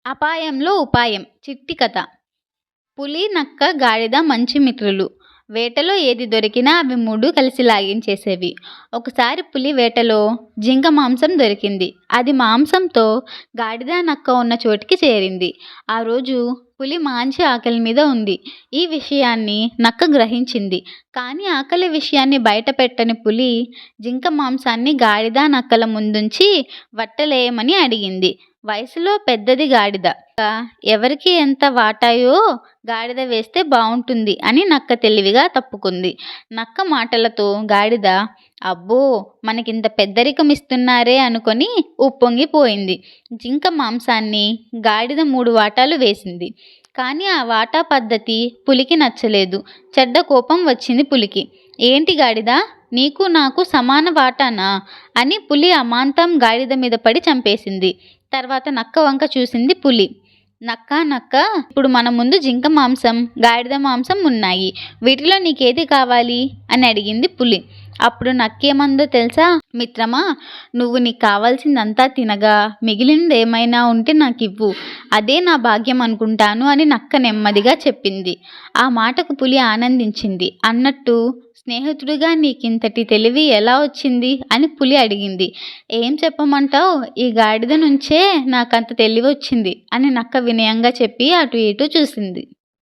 అపాయంలో ఉపాయం చిట్టి కథ. పులి, నక్క, గాడిద మంచి మిత్రులు. వేటలో ఏది దొరికినా అవి మూడు కలిసి లాగించేసేవి. ఒకసారి పులి వేటలో జింక మాంసం దొరికింది. అది మాంసంతో గాడిద, నక్క ఉన్న చోటికి చేరింది. ఆ రోజు పులి మంచి ఆకలి మీద ఉంది. ఈ విషయాన్ని నక్క గ్రహించింది. కానీ ఆకలి విషయాన్ని బయట పెట్టని పులి జింక మాంసాన్ని గాడిద, నక్కల ముందుంచి వట్టలేయమని అడిగింది. వయసులో పెద్దది గాడిద. ఎవరికి ఎంత వాటాయో గాడిద వేస్తే బావుంటుంది అని నక్క తెలివిగా తప్పుకుంది. నక్క మాటలతో గాడిద అబ్బో, మనకింత పెద్దరికం ఇస్తున్నారే అనుకొని ఉప్పొంగిపోయింది. జింక మాంసాన్ని గాడిద 3 వాటాలు వేసింది. కానీ ఆ వాటా పద్ధతి పులికి నచ్చలేదు. చెడ్డ కోపం వచ్చింది పులికి. ఏంటి గాడిద, నీకు నాకు సమాన వాటానా అని పులి అమాంతం గాడిద మీద పడి చంపేసింది. తర్వాత నక్క వంక చూసింది పులి. నక్క, ఇప్పుడు మన ముందు జింక మాంసం, గాడిద మాంసం ఉన్నాయి. వీటిలో నీకేది కావాలి అని అడిగింది పులి. అప్పుడు నక్కేమందో తెలుసా? మిత్రమా, నువ్వు నీకు కావాల్సిందంతా తినగా మిగిలినది ఏమైనా ఉంటే నాకివ్వు. అదే నా భాగ్యం అనుకుంటాను అని నక్క నెమ్మదిగా చెప్పింది. ఆ మాటకు పులి ఆనందించింది. అన్నట్టు స్నేహితుడిగా నీకింతటి తెలివి ఎలా వచ్చింది అని పులి అడిగింది. ఏం చెప్పమంటావు, ఈ గాడిద నుంచే నాకంత తెలివి వచ్చింది అని నక్క వినయంగా చెప్పి అటు ఇటు చూసింది.